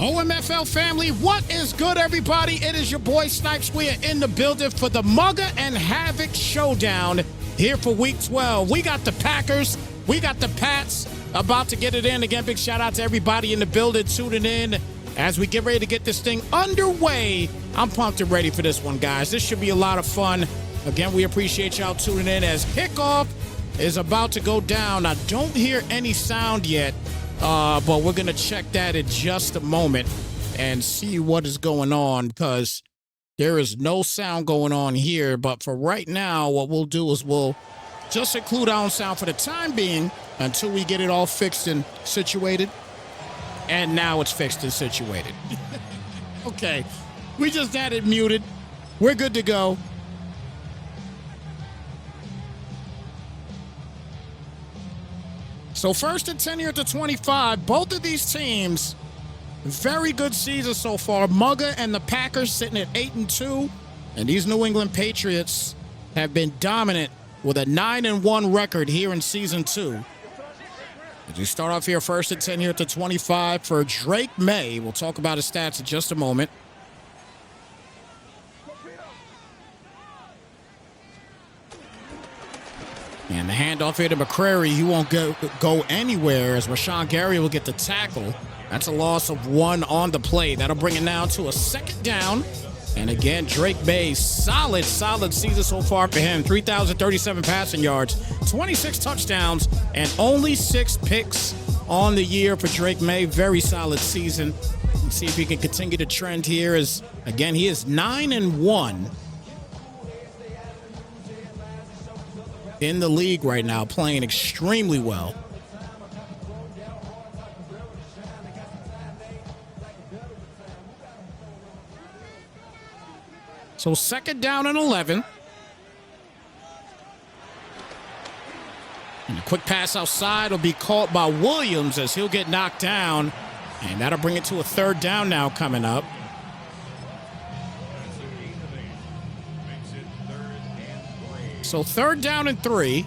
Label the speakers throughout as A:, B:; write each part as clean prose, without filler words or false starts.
A: OMFL family, what is good, everybody? It is your boy Snypz. We are in the building for the Mugga and Havoc Showdown here for Week 12. We got the Packers, we got the Pats about to get it in. Again, big shout out to everybody in the building tuning in as we get ready to get this thing underway. I'm pumped and ready for this one, guys. This should be a lot of fun. Again, we appreciate y'all tuning in as kickoff is about to go down. I don't hear any sound yet. But we're going to check that in just a moment and see what is going on, because there is no sound going on here. But for right now, what we'll do is we'll just include our own sound for the time being until we get it all fixed and situated. And now it's fixed and situated. Okay, we just had it muted. We're good to go. So 1st and 10 here at the 25. Both of these teams, very good season so far. Mugga and the Packers sitting at 8-2. And these New England Patriots have been dominant with a 9-1 record here in Season 2. As we start off here, 1st and 10 here at the 25 for Drake May. We'll talk about his stats in just a moment. And the handoff here to McCrary. He won't go anywhere as Rashawn Gary will get the tackle. That's a loss of 1 on the play. That'll bring it now to a 2nd down. And again, Drake May, solid season so far for him. 3,037 passing yards, 26 touchdowns, and only 6 picks on the year for Drake May. Very solid season. Let's see if he can continue the trend here. As again, he is 9-1. In the league right now, playing extremely well. So 2nd down and 11. And a quick pass outside will be caught by Williams as he'll get knocked down. And that'll bring it to a 3rd down now coming up. So 3rd down and 3.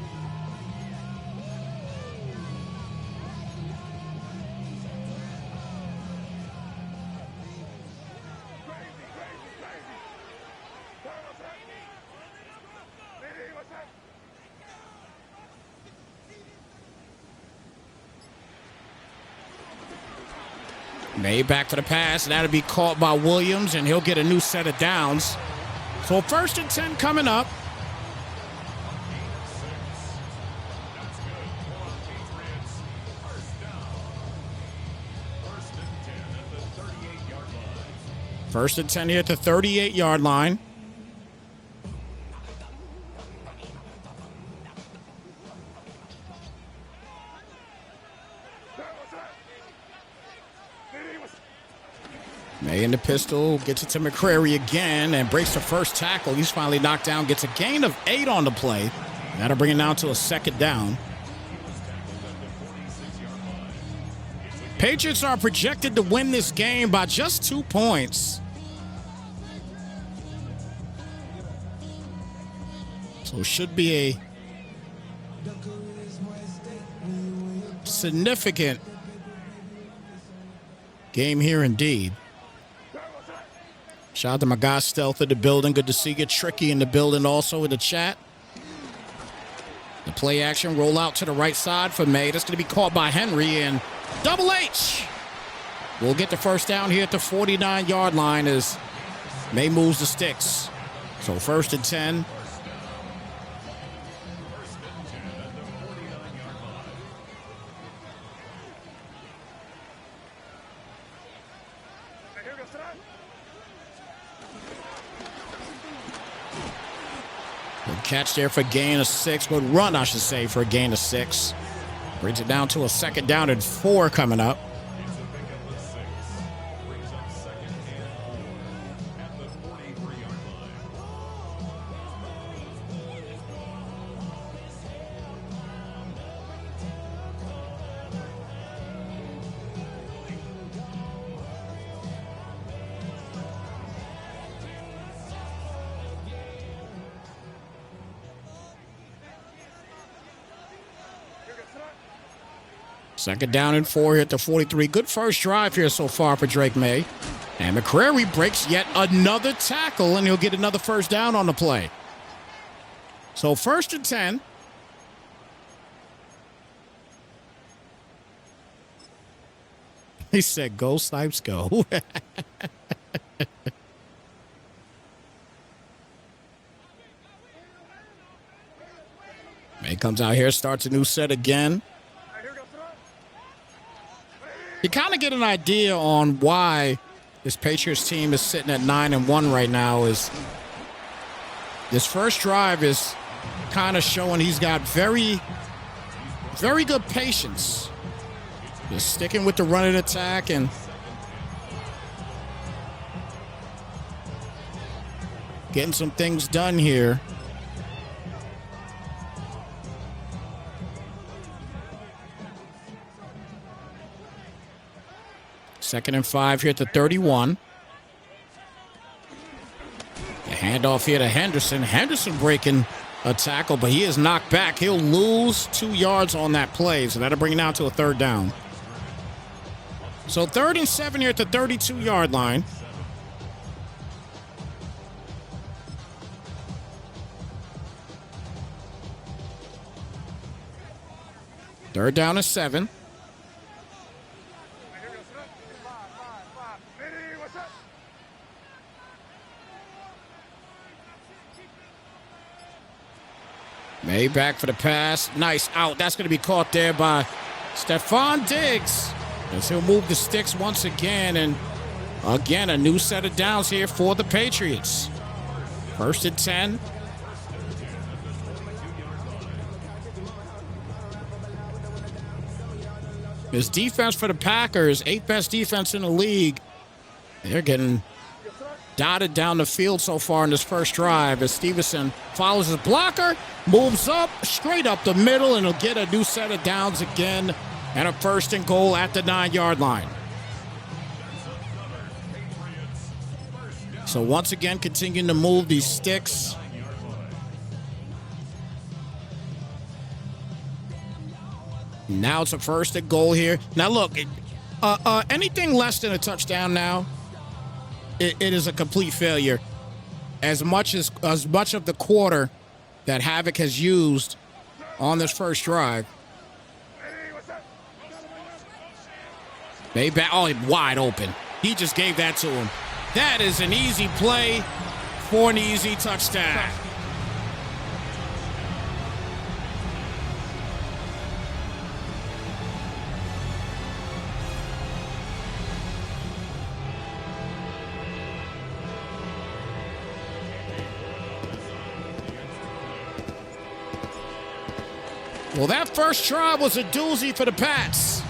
A: May back for the pass. That'll be caught by Williams, and he'll get a new set of downs. So 1st and 10 coming up. First and 10 here at the 38-yard line. May in the pistol, gets it to McCrary again and breaks the first tackle. He's finally knocked down, gets a gain of 8 on the play. That'll bring it down to a 2nd down. Patriots are projected to win this game by just 2 points. So it should be a significant game here indeed. Shout out to my guy Stealth in the building. Good to see you. Tricky in the building also in the chat. The play action roll out to the right side for May. That's going to be caught by Henry, and Double H will get the 1st down here at the 49-yard line as May moves the sticks. So 1st and 10. Good catch there for a gain of 6. Good run, I should say, for a gain of 6. Brings it down to a 2nd down and 4 coming up. Second down and 4 here at the 43. Good first drive here so far for Drake May. And McCrary breaks yet another tackle, and he'll get another first down on the play. So 1st and 10. He said, go, Snypz, go. May comes out here, starts a new set again. You kind of get an idea on why this Patriots team is sitting at 9-1 right now. Is this first drive is kind of showing he's got very, very good patience. Just sticking with the running attack and getting some things done here. Second and 5 here at the 31. The handoff here to Henderson. Henderson breaking a tackle, but he is knocked back. He'll lose 2 yards on that play, so that'll bring it down to a 3rd down. So 3rd and 7 here at the 32-yard line. Third down and 7. May back for the pass. Nice out. That's going to be caught there by Stephon Diggs, as he'll move the sticks once again. And again, a new set of downs here for the Patriots. 1st and 10. This defense for the Packers, 8th best defense in the league. They're getting dotted down the field so far in this first drive as Stevenson follows his blocker, moves up, straight up the middle, and he'll get a new set of downs again and a 1st and goal at the 9-yard line. So once again, continuing to move these sticks. Now it's a 1st and goal here. Now look, anything less than a touchdown now, it is a complete failure. As much of the quarter that Havoc has used on this first drive. They back, oh, wide open. He just gave that to him. That is an easy play for an easy touchdown. Well, that first try was a doozy for the Pats.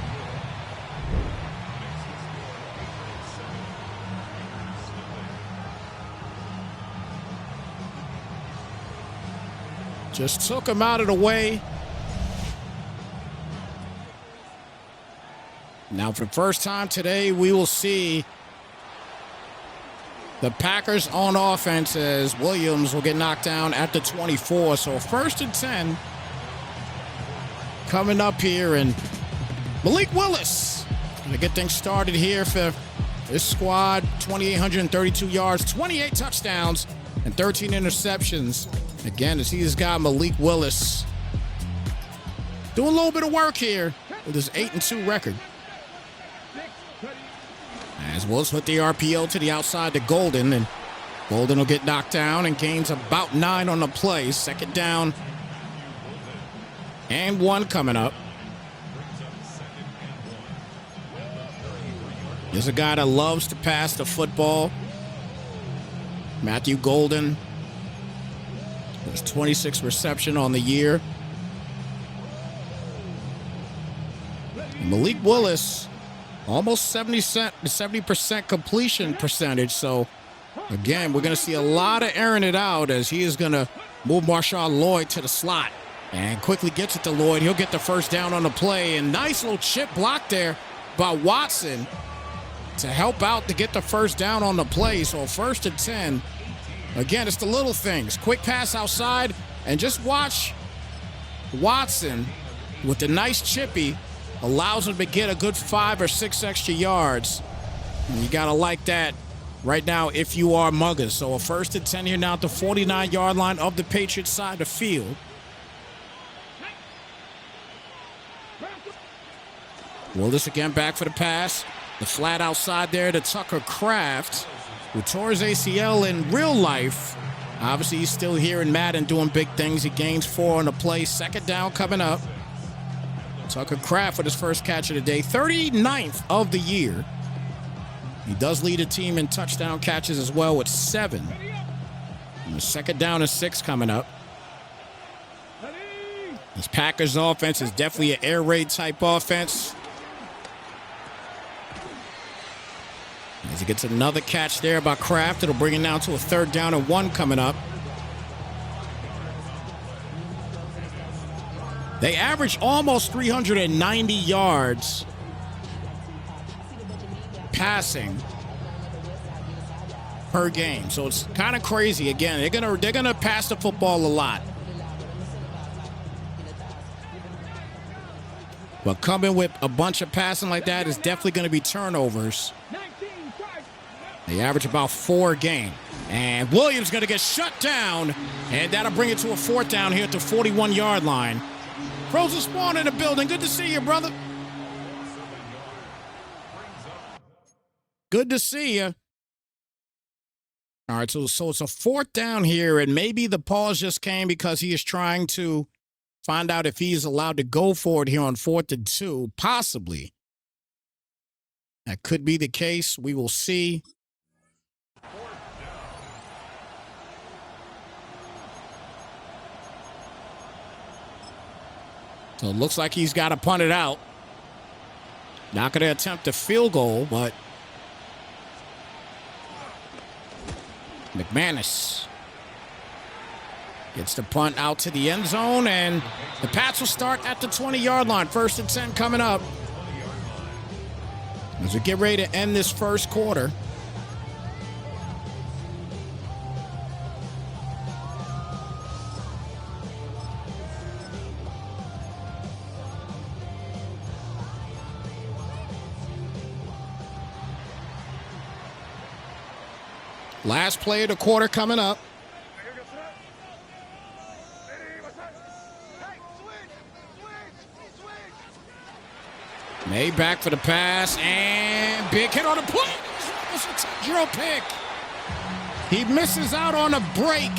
A: Just took him out of the way. Now, for the first time today, we will see the Packers on offense as Williams will get knocked down at the 24. So 1st and 10. Coming up here, and Malik Willis going to get things started here for this squad. 2,832 yards, 28 touchdowns, and 13 interceptions. Again, to see this guy, Malik Willis, doing a little bit of work here with his 8-2 record. As Willis with the RPO to the outside to Golden, and Golden will get knocked down and gains about 9 on the play. 2nd down and 1 coming up. There's a guy that loves to pass the football. Matthew Golden. There's 26 reception on the year. Malik Willis, almost 70% completion percentage. So, again, we're going to see a lot of airing it out as he is going to move Marshawn Lloyd to the slot. And quickly gets it to Lloyd. He'll get the first down on the play. And nice little chip block there by Watson to help out to get the first down on the play. So 1st and 10. Again, it's the little things. Quick pass outside. And just watch Watson with the nice chippy allows them to get a good 5 or 6 extra yards. And you got to like that right now if you are Muggers. So a 1st and 10 here now at the 49-yard line of the Patriots side of the field. Willis again back for the pass. The flat outside there to Tucker Kraft, who tore his ACL in real life. Obviously, he's still here in Madden doing big things. He gains 4 on the play. 2nd down coming up. Tucker Kraft with his first catch of the day. 39th of the year. He does lead a team in touchdown catches as well with 7. And the 2nd down and 6 coming up. This Packers offense is definitely an air raid type offense. As he gets another catch there by Kraft, it'll bring it down to a 3rd down and 1 coming up. They average almost 390 yards passing per game. So it's kind of crazy. Again, they're gonna pass the football a lot. But coming with a bunch of passing like that is definitely going to be turnovers. They average about 4 a game. And Williams going to get shut down. And that'll bring it to a 4th down here at the 41-yard line. Frozen Spawn in the building. Good to see you, brother. Good to see you. All right, so it's a 4th down here. And maybe the pause just came because he is trying to find out if he's allowed to go for it here on 4th and 2. Possibly. That could be the case. We will see. So it looks like he's got to punt it out. Not going to attempt a field goal, but McManus gets the punt out to the end zone, and the Pats will start at the 20-yard line. 1st and 10 coming up as we get ready to end this first quarter. Last play of the quarter coming up. May back for the pass, and big hit on the play. It's a drill pick. He misses out on a break.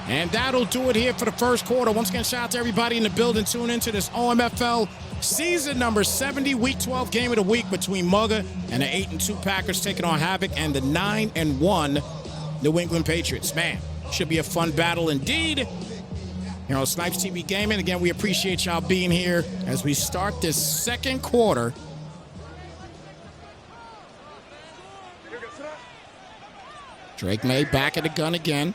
A: And that'll do it here for the first quarter. Once again, shout out to everybody in the building. Tune into this OMFL season number 70, week 12 game of the week between Mugga and the 8-2 Packers taking on Havoc and the 9-1 New England Patriots. Man, should be a fun battle indeed. You know, Snypz TV Gaming. Again, we appreciate y'all being here as we start this second quarter. Drake May back at the gun again.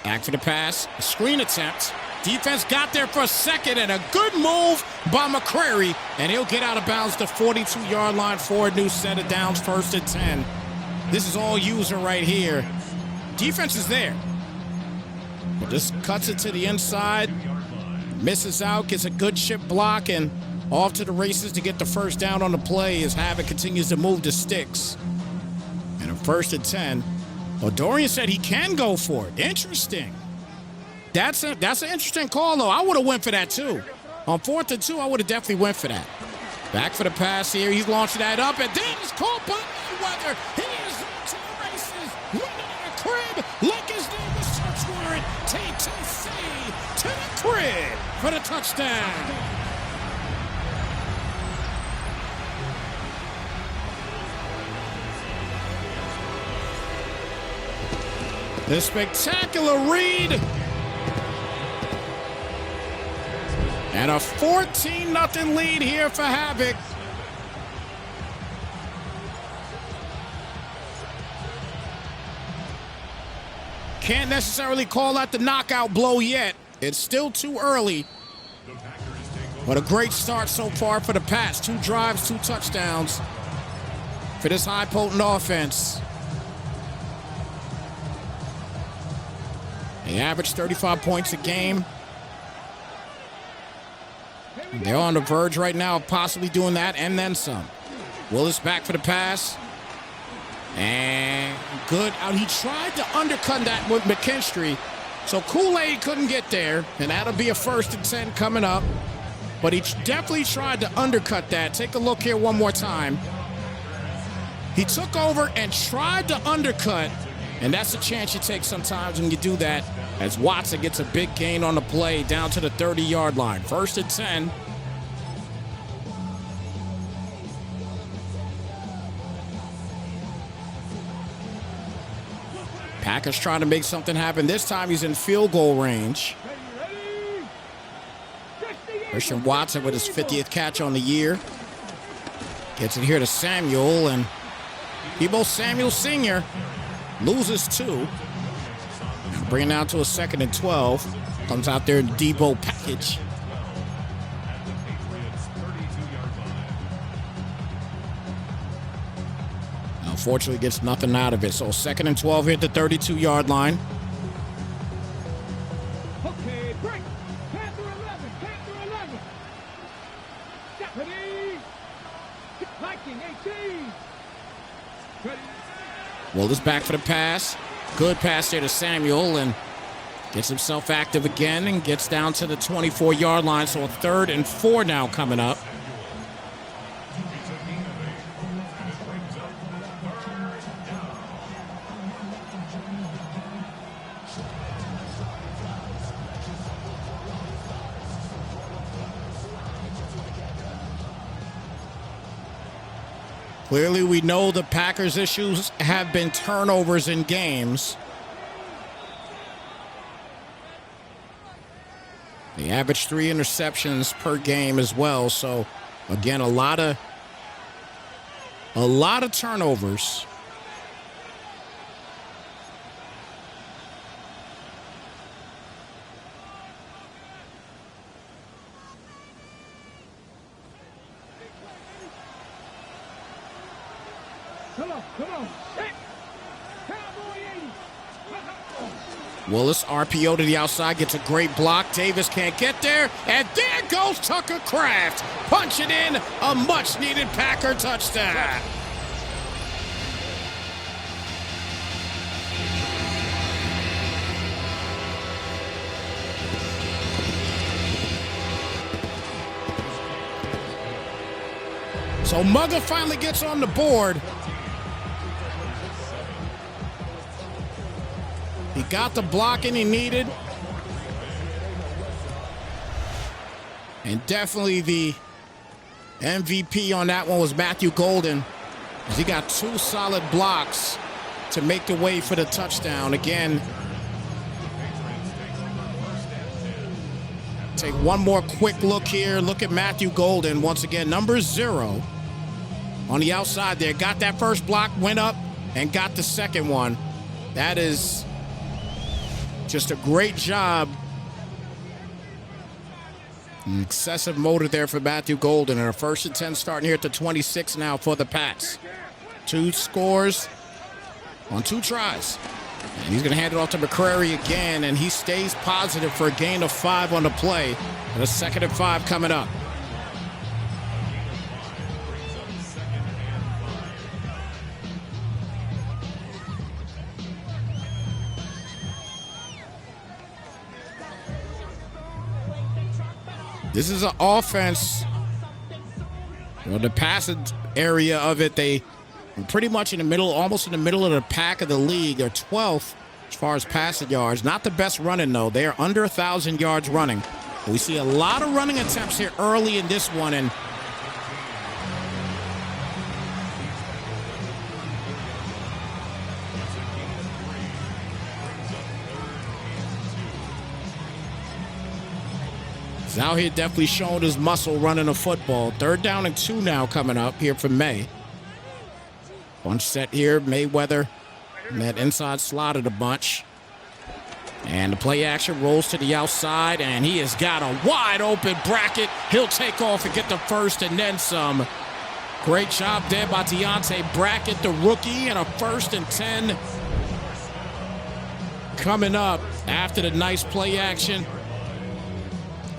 A: Back for the pass. A screen attempt. Defense got there for a second, and a good move by McCrary, and he'll get out of bounds to 42-yard line for a new set of downs, 1st and 10. This is all user right here. Defense is there. But just cuts it to the inside, misses out, gets a good chip block, and off to the races to get the 1st down on the play as Havoc continues to move the sticks. And a 1st and 10. Well, Dorian said he can go for it. Interesting. That's an interesting call, though. I would have went for that, too. On 4th and 2, I would have definitely went for that. Back for the pass here. He's launching that up, and then it's caught by Mayweather. He is into the races, running in a crib like his name is search warrant. TTC to the crib for the touchdown. The spectacular read. And a 14-0 lead here for Havoc. Can't necessarily call that the knockout blow yet. It's still too early. But a great start so far for the Pats. 2 drives, 2 touchdowns for this high-potent offense. They average 35 points a game. They're on the verge right now of possibly doing that and then some. Willis back for the pass. And good. He tried to undercut that with McKinstry. So Kool-Aid couldn't get there. And that'll be a 1st and 10 coming up. But he definitely tried to undercut that. Take a look here one more time. He took over and tried to undercut. And that's a chance you take sometimes when you do that. As Watson gets a big gain on the play down to the 30-yard line. 1st and 10. Packers trying to make something happen. This time he's in field goal range. Christian Watson with his 50th catch on the year. Gets it here to Samuel, and Deebo Samuel Sr. loses 2. Bring it down to a 2nd and 12. Comes out there in Deebo package. Unfortunately, gets nothing out of it. So 2nd and 12 here at the 32-yard line.
B: Okay, break. Panther 11. Panther 11. Deputy. Viking 18. Ready.
A: Willis back for the pass. Good pass there to Samuel, and gets himself active again and gets down to the 24-yard line. So a 3rd and 4 now coming up. Clearly, we know the Packers' issues have been turnovers in games. They average 3 interceptions per game as well. So, again, a lot of turnovers.
B: Come on. Hey. Cowboy 80.
A: Willis, RPO to the outside, gets a great block. Davis can't get there, and there goes Tucker Kraft. Punching in a much-needed Packer touchdown. So Mugga finally gets on the board. He got the blocking he needed. And definitely the MVP on that one was Matthew Golden, as he got 2 solid blocks to make the way for the touchdown. Again, take one more quick look here. Look at Matthew Golden once again, number 0 on the outside there. Got that first block, went up, and got the second one. That is just a great job. An excessive motor there for Matthew Golden. And a 1st and 10 starting here at the 26 now for the Pats. 2 scores on 2 tries. And he's going to hand it off to McCrary again, and he stays positive for a gain of 5 on the play. And a 2nd and 5 coming up. This is an offense, the passing area of it, they pretty much in the middle, almost in the middle of the pack of the league. They're 12th as far as passing yards. Not the best running, though. They are under 1,000 yards running. We see a lot of running attempts here early in this one, and he's out here definitely showing his muscle running a football. 3rd down and 2 now coming up here from May. Bunch set here, Mayweather, and that inside slotted a bunch. And the play action rolls to the outside, and he has got a wide open bracket. He'll take off and get the 1st and then some. Great job there by Deontay Brackett, the rookie, and a 1st and 10 coming up after the nice play action.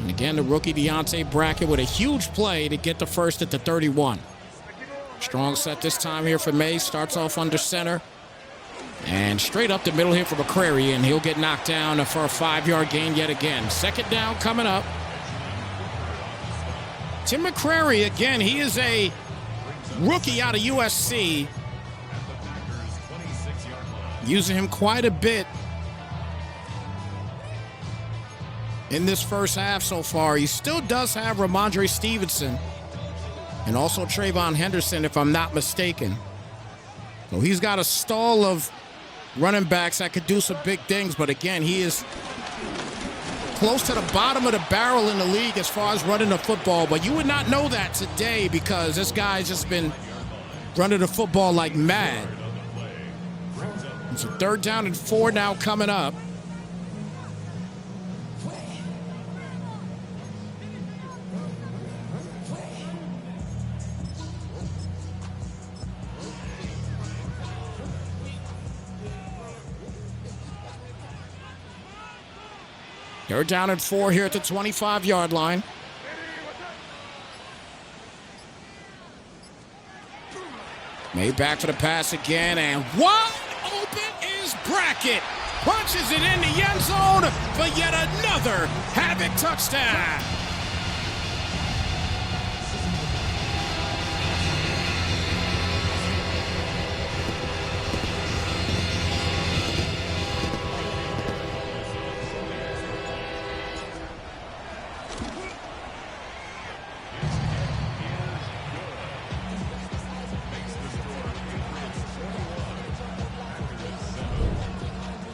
A: And again, the rookie Deontay Brackett with a huge play to get the first at the 31. Strong set this time here for Mays. Starts off under center. And straight up the middle here for McCrary, and he'll get knocked down for a 5-yard gain yet again. Second down coming up. Tim McCrary, again, he is a rookie out of USC. Using him quite a bit in this first half so far. He still does have Ramondre Stevenson and also Trayvon Henderson, if I'm not mistaken. So he's got a stall of running backs that could do some big things, but again, he is close to the bottom of the barrel in the league as far as running the football. But you would not know that today because this guy's just been running the football like mad. It's a 3rd down and 4 now coming up. They're down and 4 here at the 25-yard line. Made back for the pass again, and wide open is Brackett. Punches it in the end zone for yet another Havoc touchdown.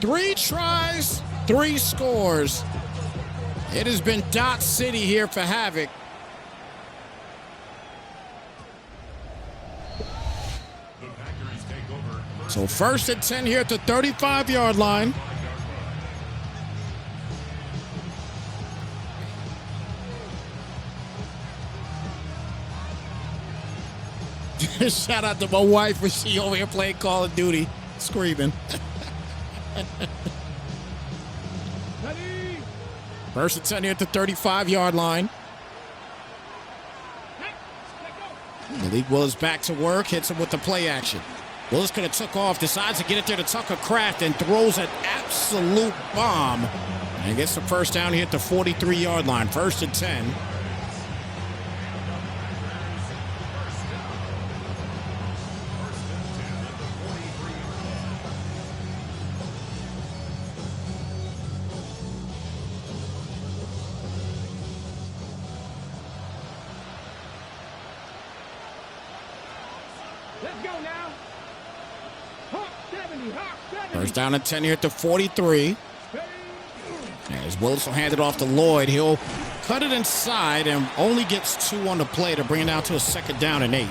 A: Three tries, 3 scores. It has been Dot City here for Havoc. So 1st and 10 here at the 35-yard line. Shout out to my wife when she over here playing Call of Duty, screaming. 1st and 10 here at the 35-yard line. Malik Willis back to work, hits him with the play action. Willis could have took off, decides to get it there to Tucker Kraft, and throws an absolute bomb. And gets the first down here at the 43-yard line. 1st and 10.
B: Let's go now. Hawk 70, Hawk 70.
A: First down and 10 here at the 43. As Willis will hand it off to Lloyd. He'll cut it inside and only gets 2 on the play to bring it down to a 2nd down and 8.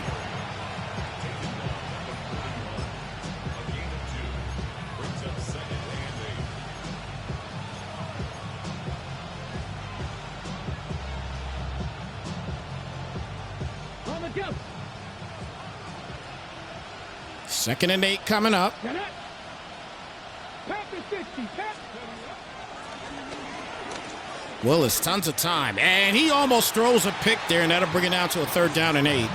B: On the jump.
A: 2nd and 8 coming up.
B: Pass the 60. Pass.
A: Willis, tons of time. And he almost throws a pick there, and that'll bring it down to a 3rd down and 8.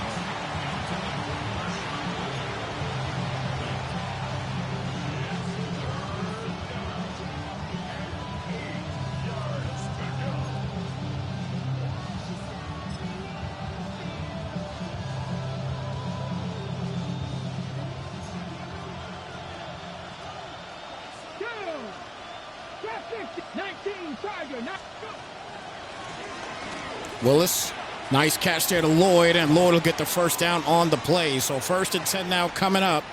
A: Willis, nice catch there to Lloyd, and Lloyd will get the first down on the play. So 1st and 10 now coming up.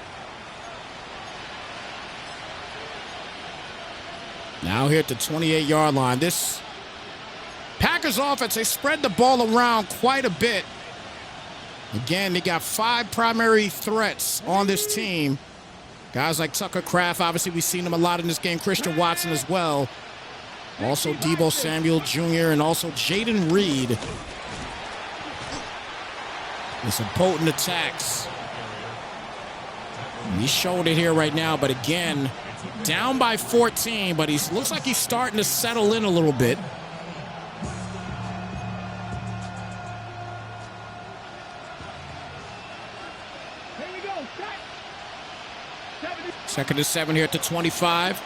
A: Now here at the 28-yard line. This Packers offense, they spread the ball around quite a bit. Again, they got 5 primary threats on this team. Guys like Tucker Kraft, obviously we've seen him a lot in this game. Christian Watson as well. Also Deebo Samuel Jr. and also Jaden Reed. With some potent attacks. He showed it here right now, but again, down by 14, but he looks like he's starting to settle in a little bit. Second and 7 here at the 25.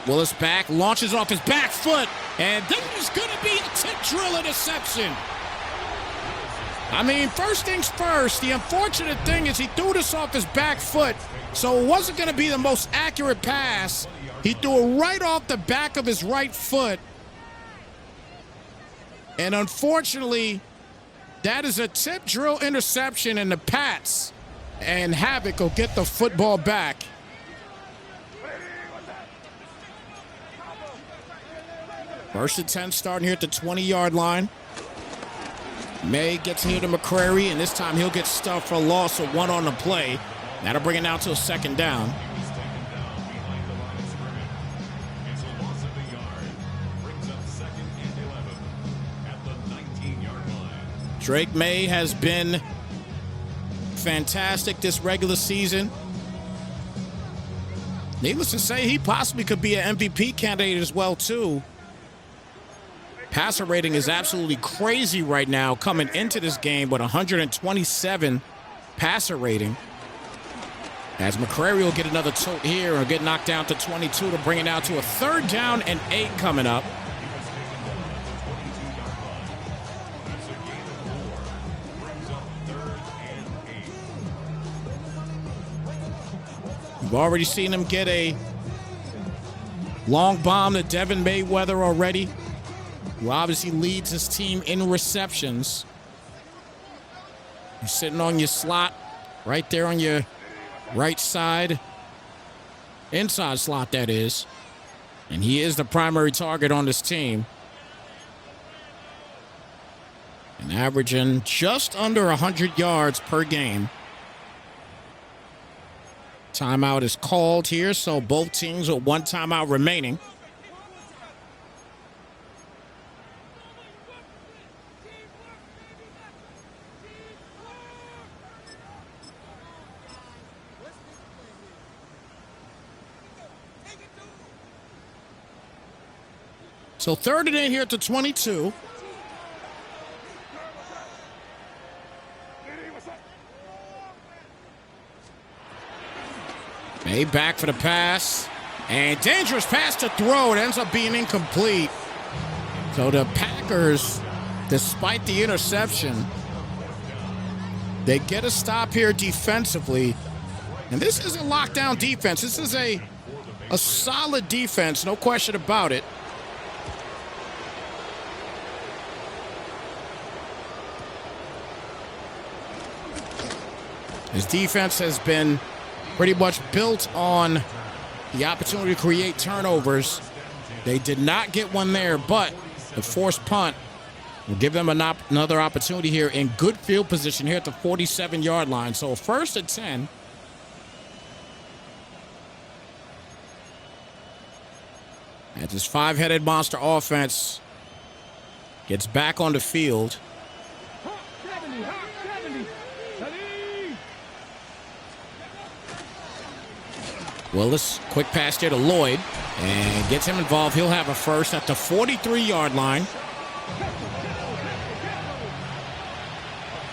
A: Willis back, launches off his back foot, and there's going to be a tip drill interception. I mean, first things first, the unfortunate thing is he threw this off his back foot, so it wasn't going to be the most accurate pass. He threw it right off the back of his right foot. And unfortunately, that is a tip drill interception, and the Pats and Havoc will get the football back. First and 10 starting here at the 20-yard line. May gets here to McCrary, and this time he'll get stuffed for a loss of 1 on the play. That'll bring it down to a second down. Drake May has been fantastic this regular season. Needless to say, he possibly could be an MVP candidate as well, too. Passer rating is absolutely crazy right now coming into this game with 127 passer rating. As McCrary will get another tote here and get knocked down to 22 to bring it out to a 3rd down and 8 coming up. We've already seen him get a long bomb to Devin Mayweather already, who obviously leads his team in receptions. You're sitting on your slot right there on your right side, inside slot that is, and he is the primary target on this team. And averaging just under 100 yards per game. Timeout is called here, so both teams with 1 timeout remaining. So 3rd and 8 here at the 22. May back for the pass. And dangerous pass to throw. It ends up being incomplete. So the Packers, despite the interception, they get a stop here defensively. And this is a lockdown defense. This is a solid defense, no question about it. His defense has been pretty much built on the opportunity to create turnovers. They did not get one there, but the forced punt will give them another opportunity here in good field position here at the 47-yard line. So 1st and 10. As this 5-headed monster offense gets back on the field. Willis, quick pass there to Lloyd, and gets him involved. He'll have a first at the 43-yard line.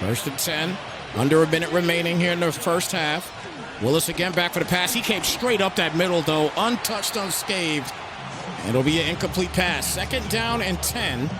A: 1st and 10, under a minute remaining here in the first half. Willis again back for the pass. He came straight up that middle, though, untouched, unscathed. And it'll be an incomplete pass. 2nd down and 10.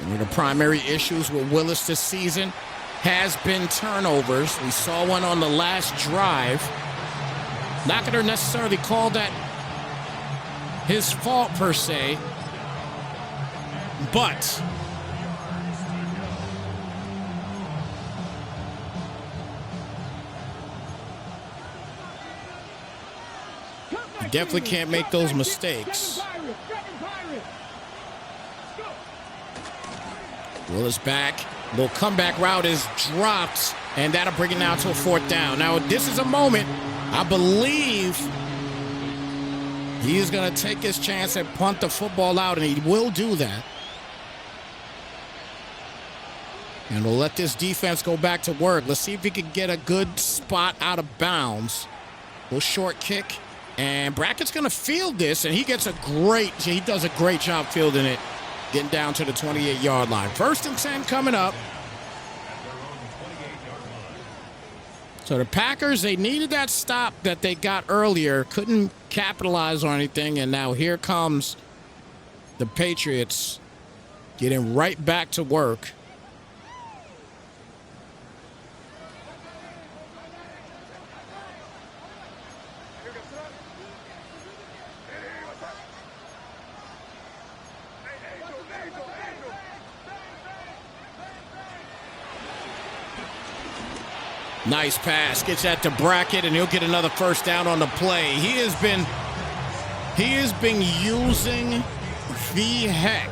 A: One of the primary issues with Willis this season has been turnovers. We saw one on the last drive. Not going to necessarily call that his fault per se, but you definitely can't make those mistakes. Willis back. Little comeback route is dropped, and that'll bring it now to a 4th down. Now, this is a moment, I believe he is going to take his chance and punt the football out, and he will do that. And we'll let this defense go back to work. Let's see if he can get a good spot out of bounds. Little short kick. And Brackett's going to field this, and he does a great job fielding it, getting down to the 28-yard line. 1st and 10 coming up. So the Packers, they needed that stop that they got earlier, couldn't capitalize on anything, and now here comes the Patriots getting right back to work. Nice pass, gets that to Brackett, and he'll get another 1st down on the play. He has been using the heck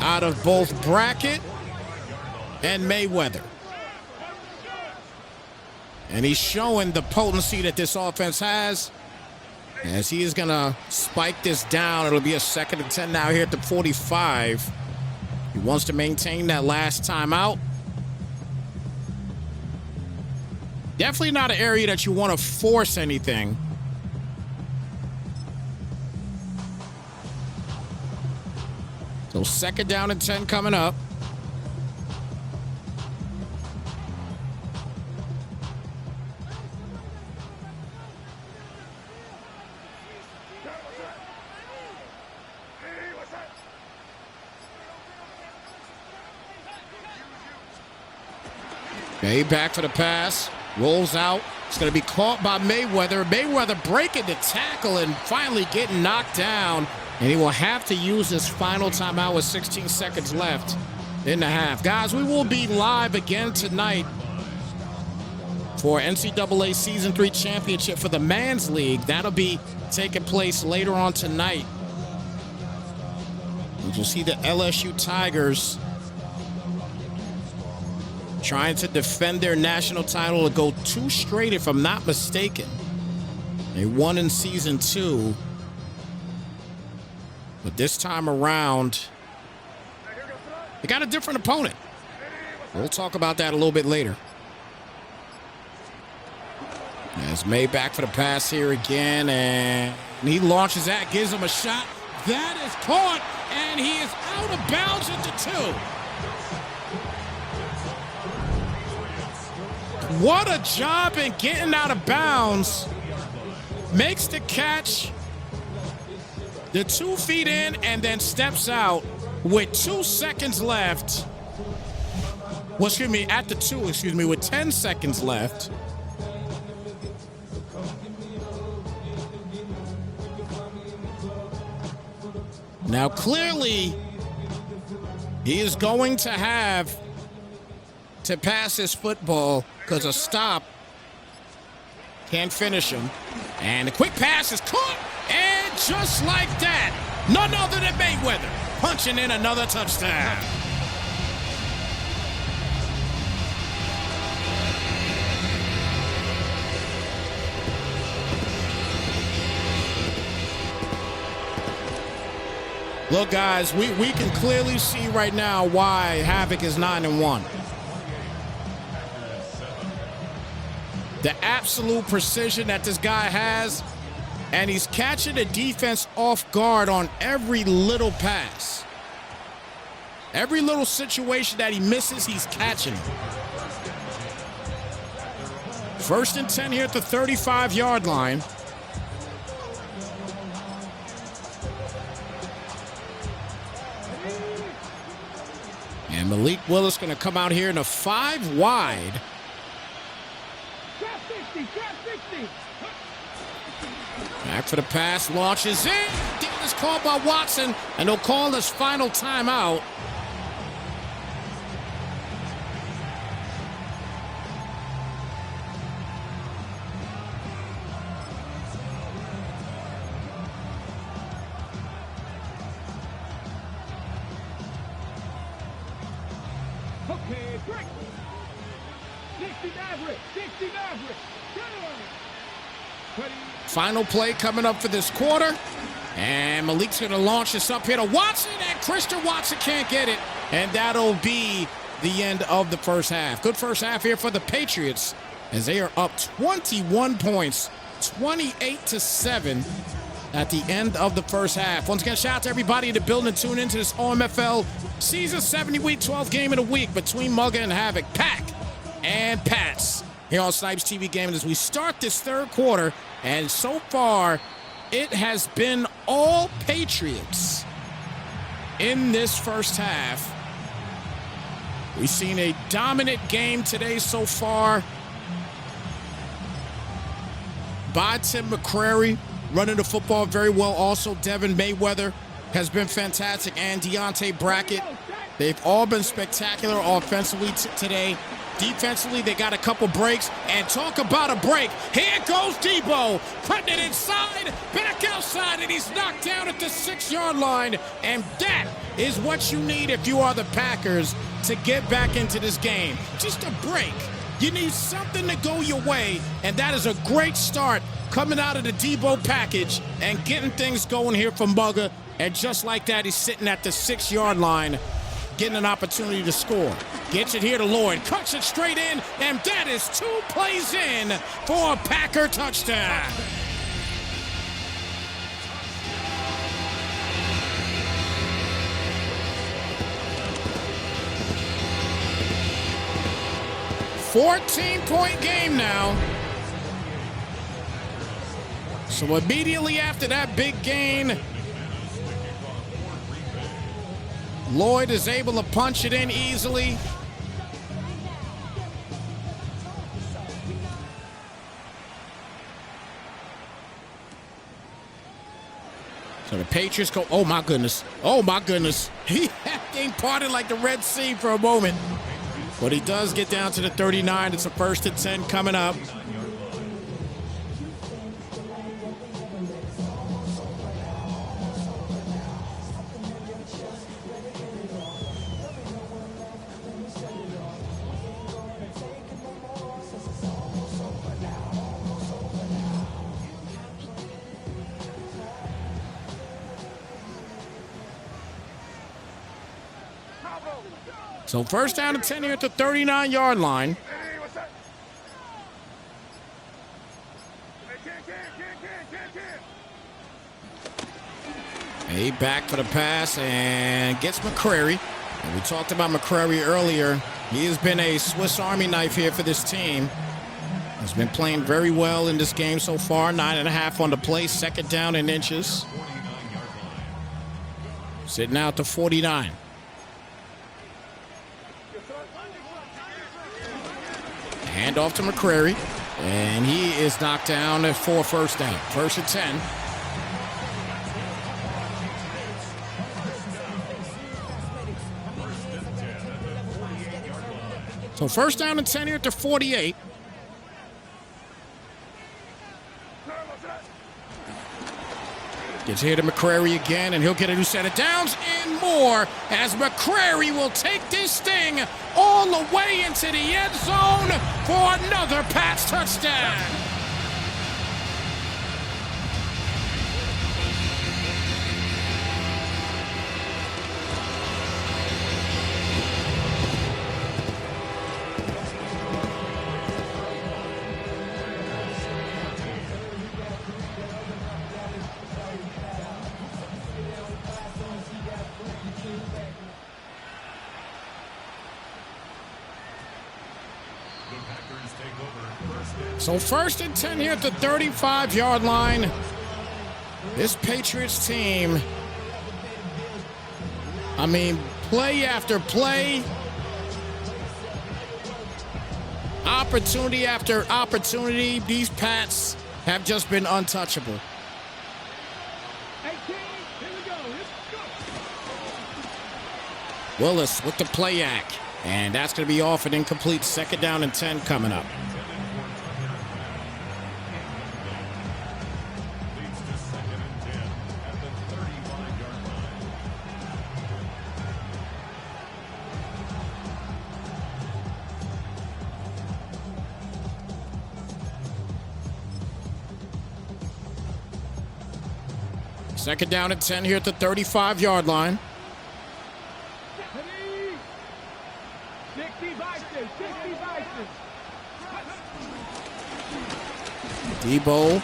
A: out of both Brackett and Mayweather. And he's showing the potency that this offense has as he is going to spike this down. It'll be a 2nd and 10 now here at the 45. He wants to maintain that last timeout. Definitely not an area that you want to force anything. So 2nd down and 10 coming up. May back for the pass. Rolls out. It's going to be caught by Mayweather. Mayweather breaking the tackle and finally getting knocked down. And he will have to use his final timeout with 16 seconds left in the half. Guys, we will be live again tonight for NCAA Season 3 Championship for the Men's League. That'll be taking place later on tonight. And you'll see the LSU Tigers trying to defend their national title to go 2 straight, if I'm not mistaken. They won in Season 2. But this time around, they got a different opponent. We'll talk about that a little bit later. As May back for the pass here again, and he launches that, gives him a shot. That is caught, and he is out of bounds at the 2. What a job in getting out of bounds. Makes the catch. The 2 feet in and then steps out with 2 seconds left. Well, excuse me, at the 2, with 10 seconds left. Now, clearly, he is going to have to pass his football because a stop can't finish him. And the quick pass is caught, and just like that, none other than Mayweather punching in another touchdown. Look, guys, we can clearly see right now why Havoc is 9-1. The absolute precision that this guy has, and he's catching the defense off guard on every little pass. Every little situation that he misses, he's catching it. 1st and 10 here at the 35-yard line. And Malik Willis going to come out here in a 5 wide. Back for the pass, launches in. Deal is called by Watson, and they'll call this final timeout.
B: Okay, break. 60 Maverick.
A: Final play coming up for this quarter. And Malik's going to launch this up here to Watson, and Christian Watson can't get it. And that'll be the end of the first half. Good first half here for the Patriots as they are up 21 points, 28-7 at the end of the first half. Once again, shout out to everybody in the building and tune into this OMFL season 70 week 12 game of the week between Mugga and Havoc, Pack and Pats here on Snypz TV Gaming as we start this third quarter. And so far, it has been all Patriots in this first half. We've seen a dominant game today so far by Tim McCrary, running the football very well. Also, Devin Mayweather has been fantastic, and Deontay Brackett. They've all been spectacular offensively today. Defensively, they got a couple breaks. And talk about a break. Here goes Debo, putting it inside, back outside, and he's knocked down at the 6-yard line. And that is what you need if you are the Packers to get back into this game. Just a break. You need something to go your way, and that is a great start coming out of the Debo package and getting things going here for Mugga. And just like that, he's sitting at the 6-yard line, getting an opportunity to score. Gets it here to Lloyd, cuts it straight in, and that is 2 plays in for a Packer touchdown. $14-point game now. So immediately after that big gain, Lloyd is able to punch it in easily. So the Patriots go, oh my goodness, oh my goodness. That thing parted like the Red Sea for a moment. But he does get down to the 39. It's a 1st and 10 coming up. So 1st down and 10 here at the 39-yard line. A back for the pass and gets McCrary. And we talked about McCrary earlier. He has been a Swiss Army knife here for this team. He's been playing very well in this game so far. 9.5 on the play, 2nd down and inches. Sitting out to 49. Hand off to McCrary, and he is knocked down for 1st down. 1st and 10. So 1st down and 10 here at the 48. Gets here to McCrary again, and he'll get a new set of downs and more as McCrary will take this thing all the way into the end zone for another Pats touchdown. So 1st and 10 here at the 35-yard line. This Patriots team, I mean, play after play, opportunity after opportunity, these Pats have just been untouchable.
B: 18, here we go. Let's go.
A: Willis with the play act, and that's going to be off and incomplete. 2nd down and 10 coming up. Second down and 10 here at the 35-yard line.
B: 60 vices, 60 vices.
A: Debo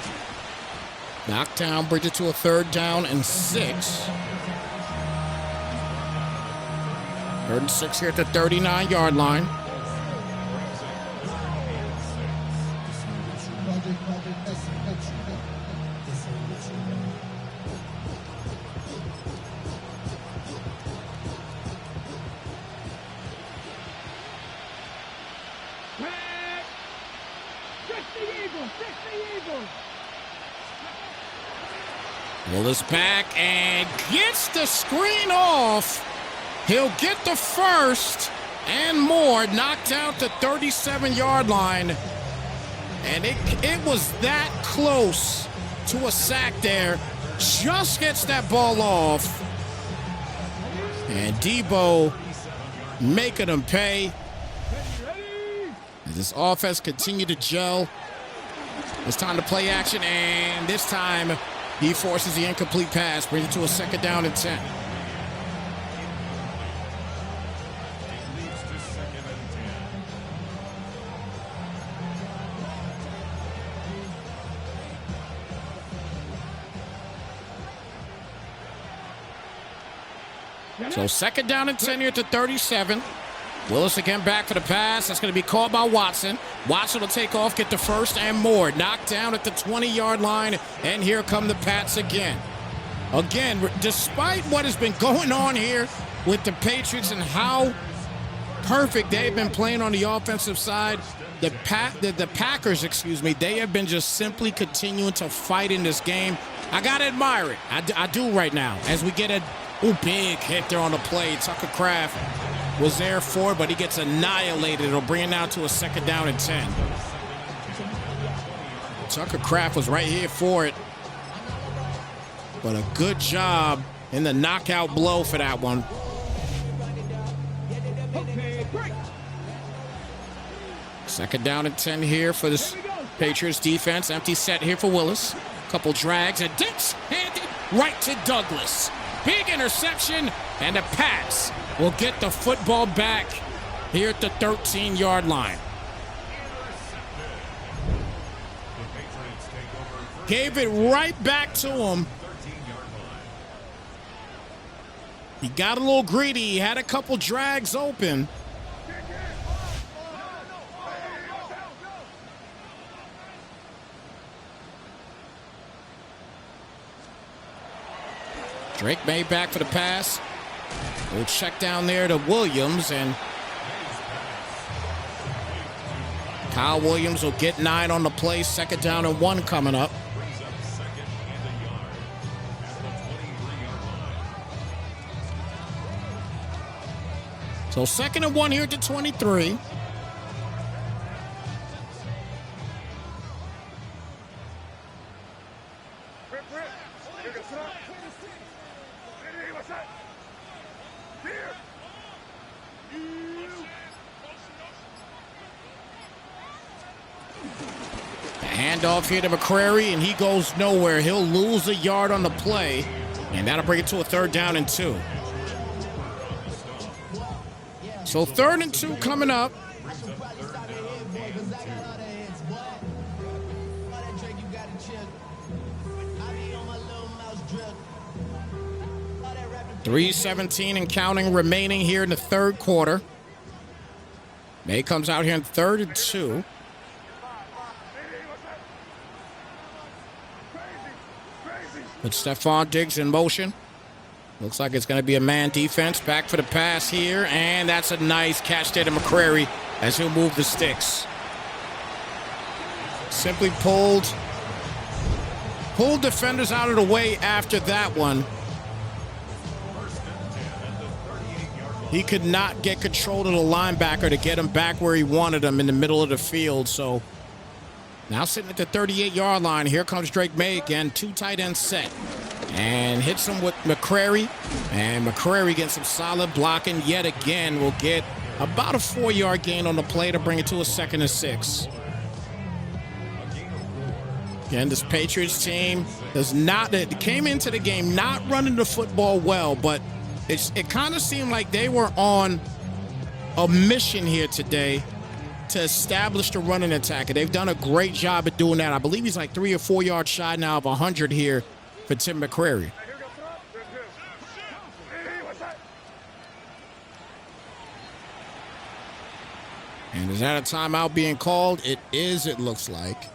A: knocked down, bridge it to a 3rd down and 6. 3rd and 6 here at the 39-yard line. Willis back and gets the screen off. He'll get the 1st and more, knocked out the 37-yard line. And it was that close to a sack there. Just gets that ball off. And Debo making them pay. As this offense continue to gel. It's time to play action, and this time he forces the incomplete pass, brings it to a 2nd down and 10. So 2nd down and 10 here at the 37. Willis again back for the pass. That's going to be caught by Watson. Watson will take off, get the 1st and more. Knocked down at the 20-yard line, and here come the Pats again. Again, despite what has been going on here with the Patriots and how perfect they've been playing on the offensive side, the Packers, they have been just simply continuing to fight in this game. I got to admire it. I do right now. As we get a big hit there on the play. Tucker Kraft was there for it, but he gets annihilated. It'll bring it down to a 2nd down and 10. Tucker Kraft was right here for it. But a good job in the knockout blow for that one. Second down and 10 here for this Patriots defense. Empty set here for Willis. Couple drags and dips handed right to Douglas. Big interception, and the Pats will get the football back here at the 13-yard line. Gave it right back to him. He got a little greedy. He had a couple drags open. Drake May back for the pass. We'll check down there to Williams, and Kyle Williams will get 9 on the play. 2nd down and 1 coming up. So 2nd and 1 here at the 23. Handoff here to McCrary, and he goes nowhere. He'll lose a yard on the play, and that'll bring it to a 3rd down and 2. So 3rd and 2 coming up. .317 and counting remaining here in the 3rd quarter. May comes out here in 3rd and 2. With Stephon Diggs in motion. Looks like it's going to be a man defense. Back for the pass here. And that's a nice catch there to McCrary as he'll move the sticks. Simply pulled defenders out of the way after that one. He could not get control of the linebacker to get him back where he wanted him in the middle of the field. So now sitting at the 38-yard line. Here comes Drake May again. 2 tight ends set. And hits him with McCrary. And McCrary gets some solid blocking yet again. Will get about a 4-yard gain on the play to bring it to a 2nd and 6. Again, this Patriots team came into the game not running the football well, but it kind of seemed like they were on a mission here today to establish the running attack. And they've done a great job at doing that. I believe he's like 3 or 4 yards shy now of 100 here for Tim McCrary. And is that a timeout being called? It is, it looks like.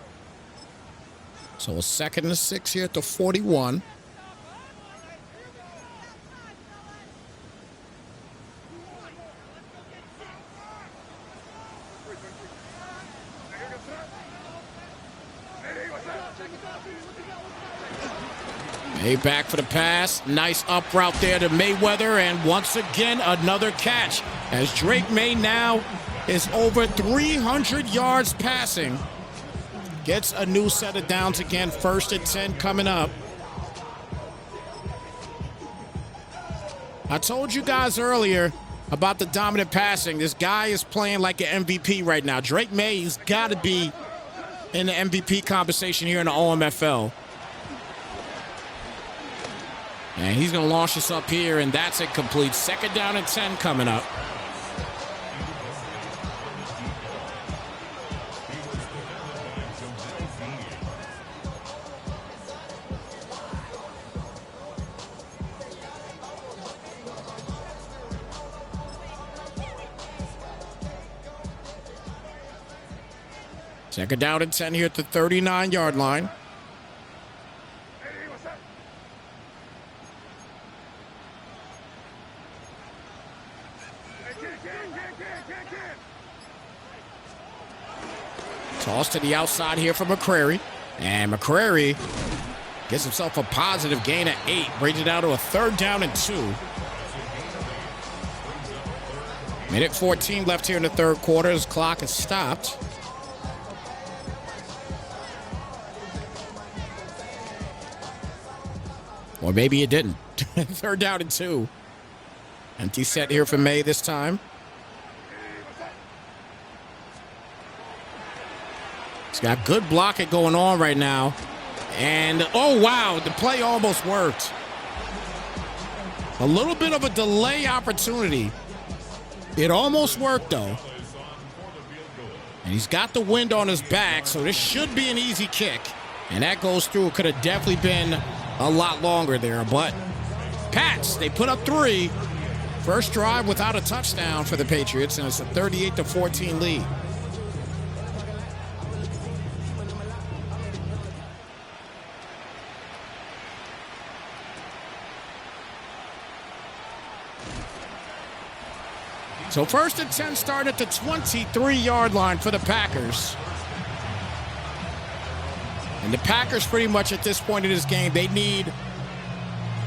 A: So a 2nd and 6 here at the 41. May back for the pass. Nice up route there to Mayweather. And once again, another catch. As Drake May now is over 300 yards passing. Gets a new set of downs again. 1st and 10 coming up. I told you guys earlier about the dominant passing. This guy is playing like an MVP right now. Drake May's got to be in the MVP conversation here in the OMFL. And he's going to launch this up here, and that's incomplete. 2nd down and 10 coming up. Second down and 10 here at the 39-yard line. Toss to the outside here for McCrary. And McCrary gets himself a positive gain at 8. Brings it out to a 3rd down and 2. Minute 14 left here in the 3rd quarter. His clock is stopped. Or maybe it didn't. 3rd down and 2. Empty set here for May this time. He's got good blocking going on right now. And, oh, wow, the play almost worked. A little bit of a delay opportunity. It almost worked, though. And he's got the wind on his back, so this should be an easy kick. And that goes through. It could have definitely been a lot longer there. But Pats, they put up 3. First drive without a touchdown for the Patriots, and it's a 38-14 lead. So 1st and 10 start at the 23-yard line for the Packers. And the Packers pretty much at this point in this game, they need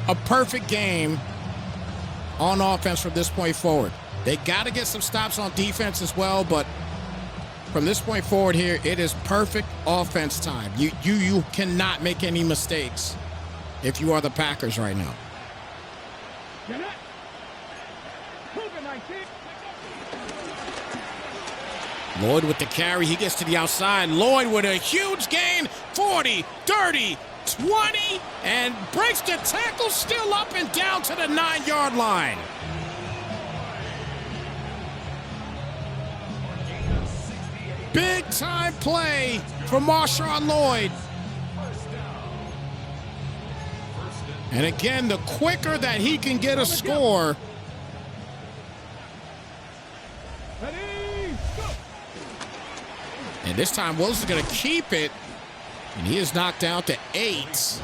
A: a perfect game on offense from this point forward. They got to get some stops on defense as well, but from this point forward here, it is perfect offense time. You cannot make any mistakes if you are the Packers right now. Lloyd with the carry. He gets to the outside. Lloyd with a huge gain. 40, 30, 20, and breaks the tackle, still up and down to the 9-yard line. Big time play for Marshawn Lloyd. And again, the quicker that he can get a score, and this time Wills is going to keep it, and he is knocked down to 8.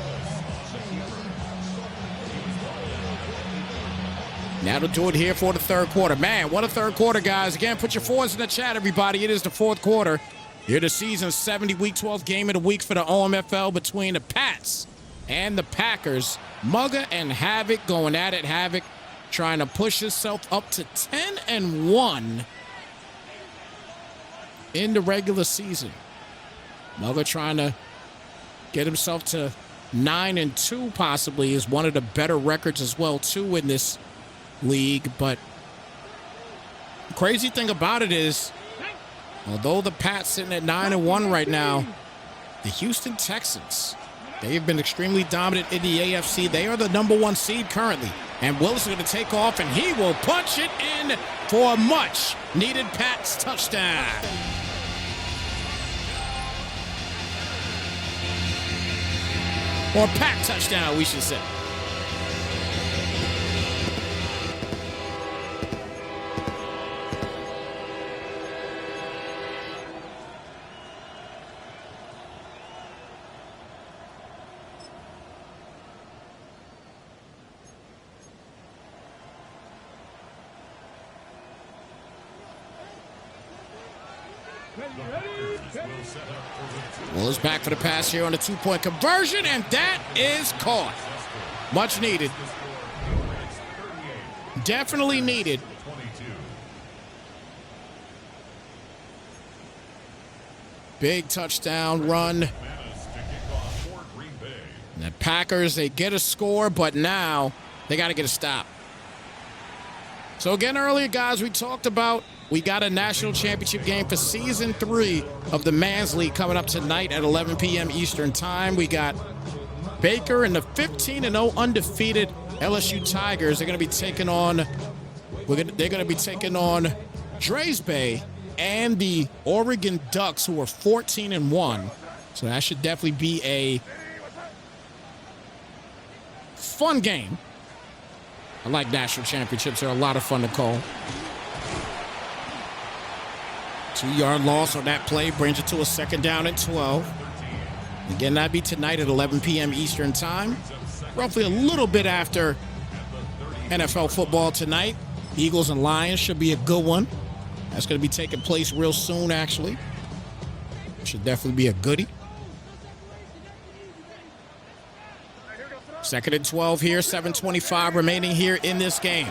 A: Now to do it here for the 3rd quarter. Man, what a 3rd quarter, guys. Again, put your 4s in the chat, everybody. It is the 4th quarter. Here the season's 70 week, 12th game of the week for the OMFL between the Pats and the Packers. Mugga and Havoc going at it. Havoc trying to push himself up to 10-1 in the regular season. Mugga trying to get himself to 9-2 possibly, is one of the better records as well too in this league. But the crazy thing about it is, although the Pats sitting at 9-1 right now, the Houston Texans They have been extremely dominant in the AFC. They are the #1 seed currently. And Wilson going to take off, and he will punch it in for a much-needed Pats touchdown. Or Pat touchdown, we should say. Willis back for the pass here on the two-point conversion, and that is caught. Much needed. Definitely needed. Big touchdown run. And the Packers, they get a score, but now they got to get a stop. So again, earlier, guys, we talked about we got a national championship game for Season 3 of the Man's League coming up tonight at 11 p.m. Eastern Time. We got Baker and the 15-0 undefeated LSU Tigers. They're going to be taking on Dre's Bay and the Oregon Ducks, who are 14-1. So that should definitely be a fun game. I like national championships. They're a lot of fun to call. 2-yard loss on that play brings it to a second down and 12. Again, that'd be tonight at 11 p.m. Eastern Time. Roughly a little bit after NFL football tonight. Eagles and Lions should be a good one. That's going to be taking place real soon, actually. Should definitely be a goodie. Second and 12 here, 7:25 remaining here in this game.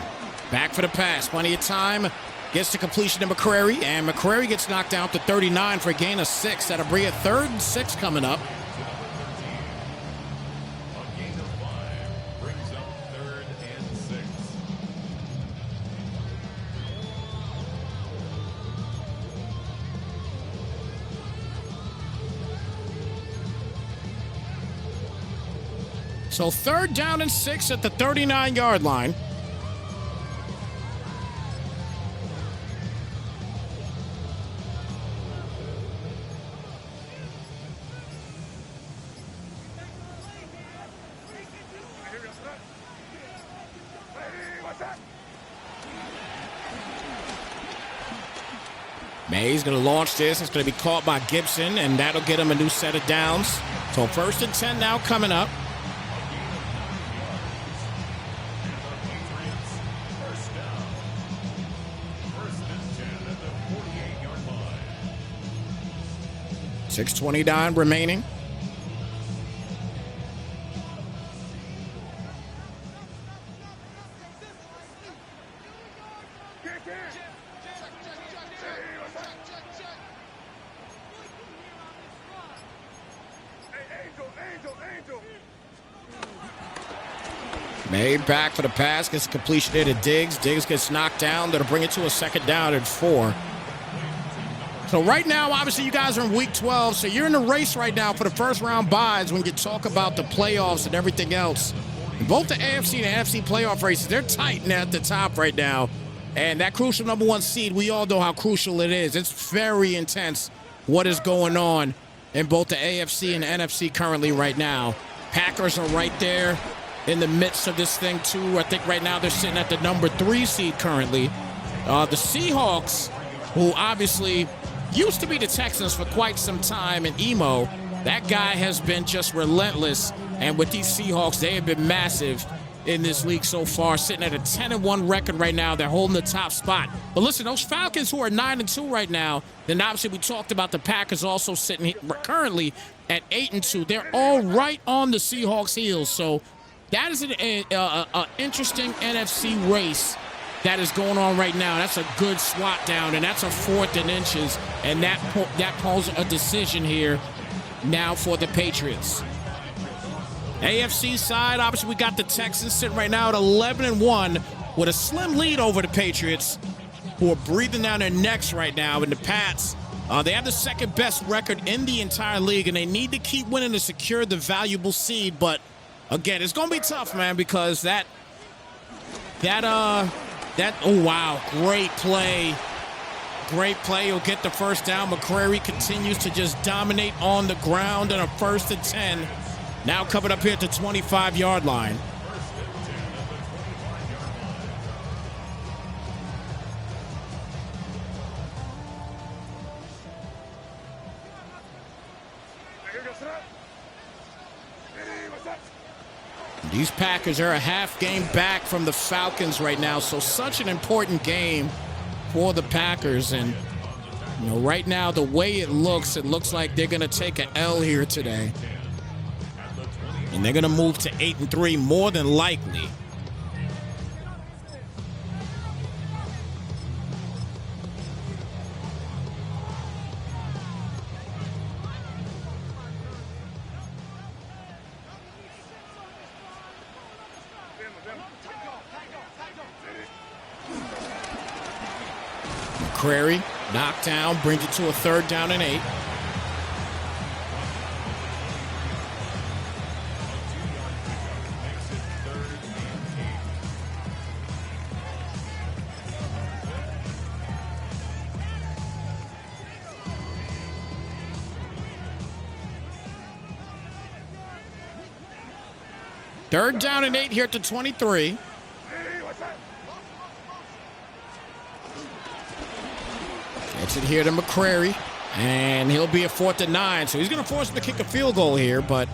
A: Back for the pass, plenty of time. Gets the completion to McCrary, and McCrary gets knocked down to 39 for a gain of 6. That'll bring it 3rd and 6 coming up.
C: A gain of 5 brings up 3rd and 6.
A: So 3rd down and 6 at the 39-yard line. May's going to launch this. It's going to be caught by Gibson, and that'll get him a new set of downs. So 1st and 10 now coming up.
C: First down. 1st and 10 at the 48-yard line.
A: 6:29 remaining. May back for the pass, gets completion there to Diggs. Diggs gets knocked down. That'll bring it to a second down and 4. So right now, obviously, you guys are in Week 12, so you're in the race right now for the first round buys when you talk about the playoffs and everything else. Both the AFC and NFC playoff races, they're tight at the top right now. And that crucial #1 seed, we all know how crucial it is. It's very intense what is going on in both the AFC and the NFC currently right now. Packers are right there in the midst of this thing, too. I think right now they're sitting at the #3 seed currently. The Seahawks, who obviously used to be the Texans for quite some time, and Emo, that guy has been just relentless. And with these Seahawks, they have been massive in this league so far, sitting at a 10-1 record right now. They're holding the top spot. But listen, those Falcons who are 9-2 right now, then obviously we talked about the Packers also sitting currently at 8-2. They're all right on the Seahawks' heels. So that is an interesting NFC race that is going on right now. That's a good swat down, and that's a 4th and inches, and that poses a decision here now for the Patriots. AFC side, obviously we got the Texans sitting right now at 11-1 with a slim lead over the Patriots, who are breathing down their necks right now. And the Pats, They have the second best record in the entire league, and they need to keep winning to secure the valuable seed. But again, it's going to be tough, man, because that, oh, wow, great play. Great play. He'll get the first down. McCrary continues to just dominate on the ground in a 1st and 10. Now coming up here at the 25-yard line. These Packers are a half game back from the Falcons right now, so such an important game for the Packers. And, you know, right now, the way it looks like they're going to take an L here today. And they're going to move to 8-3 more than likely. McCrary, knocked down, brings it to a 3rd down and 8. Third down and 8 here at the 23. Gets it here to McCrary, and he'll be a 4th and 9. So he's going to force him to kick a field goal here, but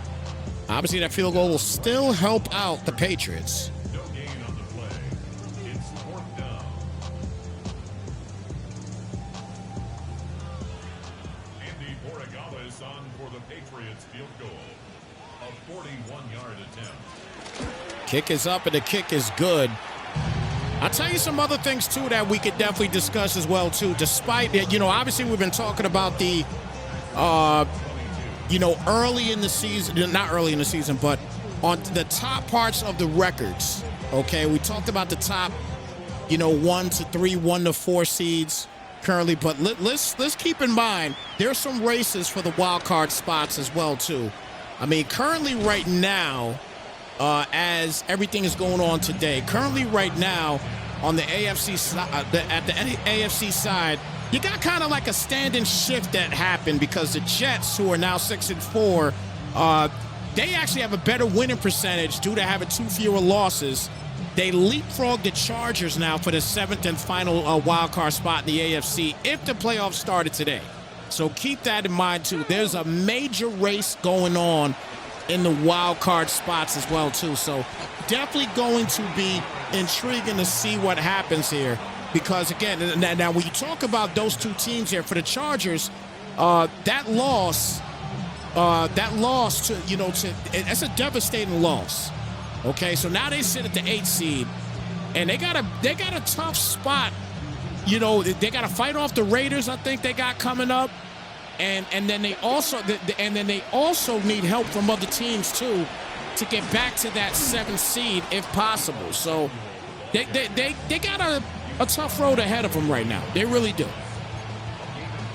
A: obviously that field goal will still help out the Patriots.
C: No gain on the play. It's 4th down. Andy Borregales is on for the Patriots field goal. A 41-yard attempt.
A: Kick is up, and the kick is good. I'll tell you some other things, too, that we could definitely discuss as well, too. Despite it, you know, obviously we've been talking about the, you know, early in the season, not early in the season, but on the top parts of the records, okay? We talked about the top, you know, 1 to 3, 1 to 4 seeds currently, but let's keep in mind there's some races for the wild card spots as well, too. I mean, currently right now, as everything is going on today. Currently, right now, on the AFC at the AFC side, you got kind of like a stand-in shift that happened because the Jets, who are now 6-4, they actually have a better winning percentage due to having 2 fewer losses. They leapfrogged the Chargers now for the 7th and final wild card spot in the AFC if the playoffs started today. So keep that in mind too. There's a major race going on in the wild card spots as well too. So definitely going to be intriguing to see what happens here, because again, now when you talk about those 2 teams here for the Chargers, that loss to, you know, it's a devastating loss. Okay, so now they sit at the 8th seed, and they got a tough spot. You know, they got to fight off the Raiders. I think they got coming up. And then they also need help from other teams too to get back to that 7th seed if possible. So they got a tough road ahead of them right now. They really do.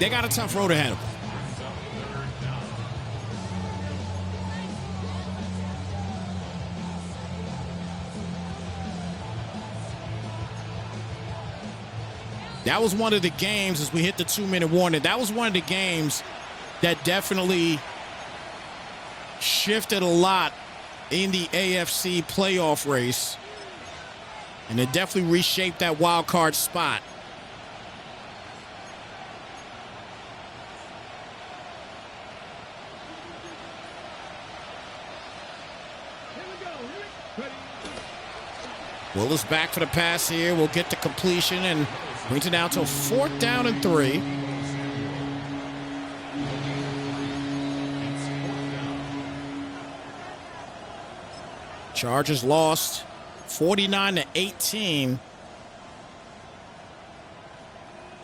A: They got a tough road ahead of them. That was one of the games, as we hit the 2-minute warning, that was one of the games that definitely shifted a lot in the AFC playoff race. And it definitely reshaped that wild card spot. Willis back for the pass here. We'll get the completion and brings it down to a 4th down and 3. Chargers lost 49-18